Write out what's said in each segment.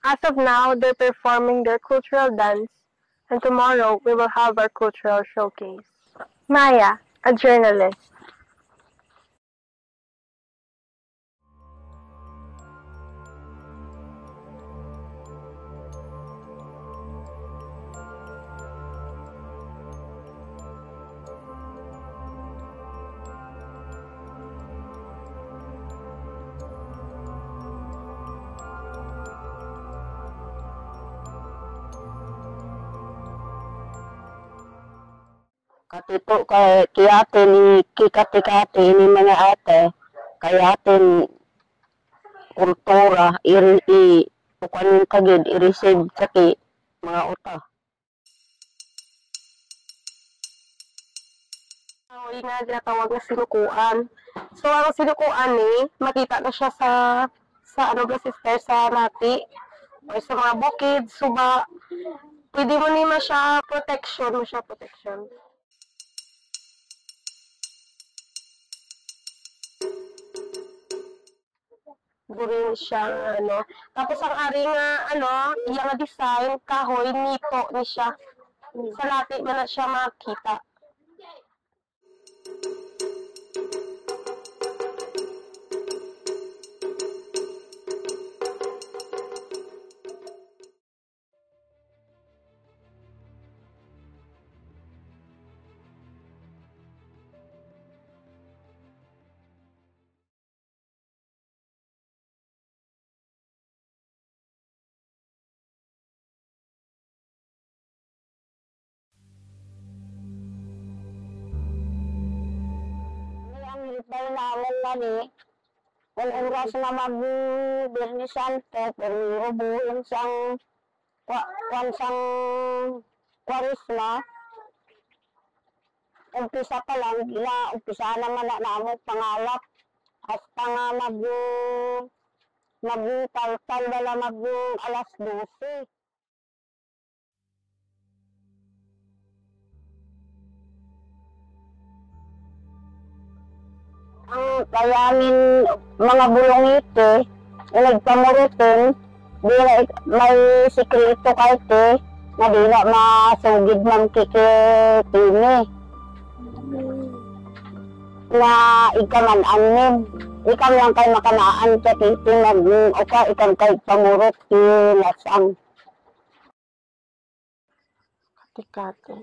As of now, they're performing their cultural dance, and tomorrow we will have our cultural showcase. Maya, a journalist. Katito kay ate ni kikati-kati ni mga ate kay atin kultura i tukan kagid i-receive sa mga uta. So, yun nga ginatawag na sinukuan. So, ang sinukuan makita na siya sa ano ba sister, sa nati or sa mga bukid, suba. Pwede mo nima siya protection. Gurin siya, ano. Tapos ang ari nga, iya nga design, kahoy, nito ni siya. Sa lati man na siya makita. Ritual namin lagi, kung oras na mag-birnisante, pero buong sang kwarisma, umpisa pa lang, umpisa naman na namang pangalap, hasta nga mag-taltal wala alas 12. Ang kayanin mga bulong ito, nagpamurutin, may sikreto kahit na di na masugid ng kikitini. Na ikaman anin, ikaw lang kay makanaan sa titi mag-uka, ikaw kay pamurot lasang. Kati-kati.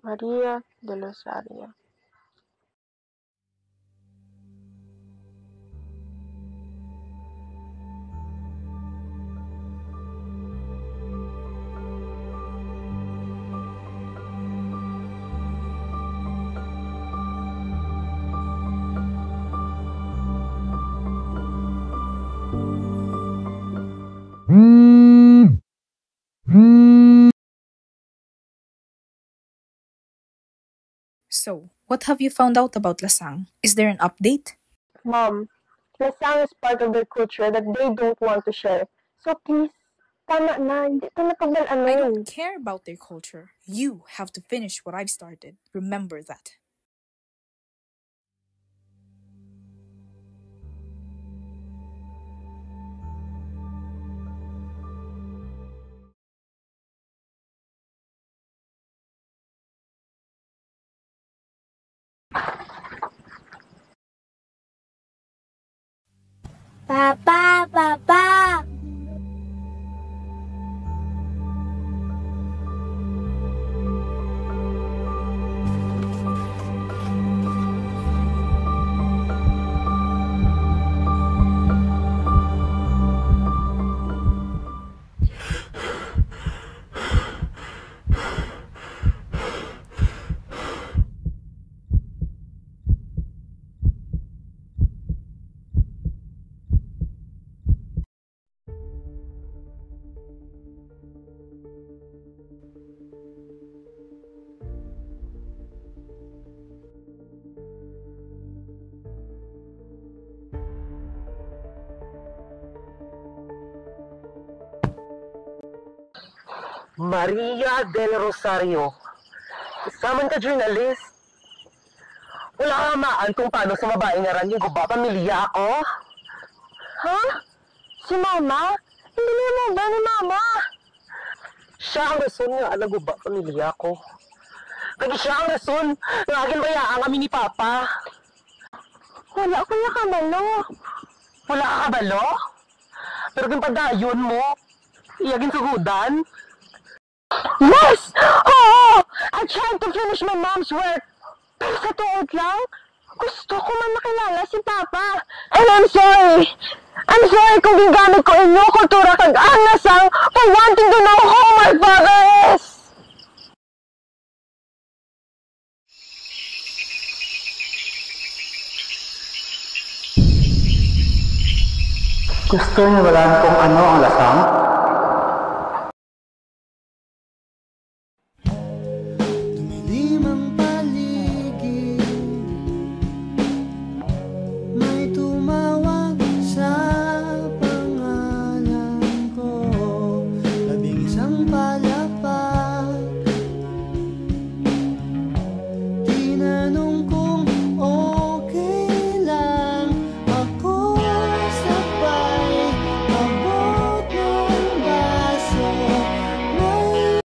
Maria de Rosario. So, what have you found out about Lasang? Is there an update? Mom, lasang is part of their culture that they don't want to share. So please, tama na, hindi ito napagdalaan. I don't care about their culture. You have to finish what I've started. Remember that. Papa. Maria del Rosario. Saman ka journalist. Wala ka maan kung paano sa babae nga ran yung guba pamilya ako. Ha? Si Mama? Hindi mo ba ni Mama? Siya ang rason nga naguba pamilya ko. Kaya siya ang rason nga akin bayaan kami ni Papa. Wala ko na kabalo. Wala ka kabalo? Pero kung padayon mo, iyagin sugudan. Yes! Oo! I tried to finish my mom's work. Pero sa tuod lang, gusto ko man makilala si Papa. And I'm sorry. I'm sorry kung gingamit ko inyong kultura kag anasang for wanting to know who my father is. Gusto niyo wala kung ano ang lasang? Tumilim ang paligid, may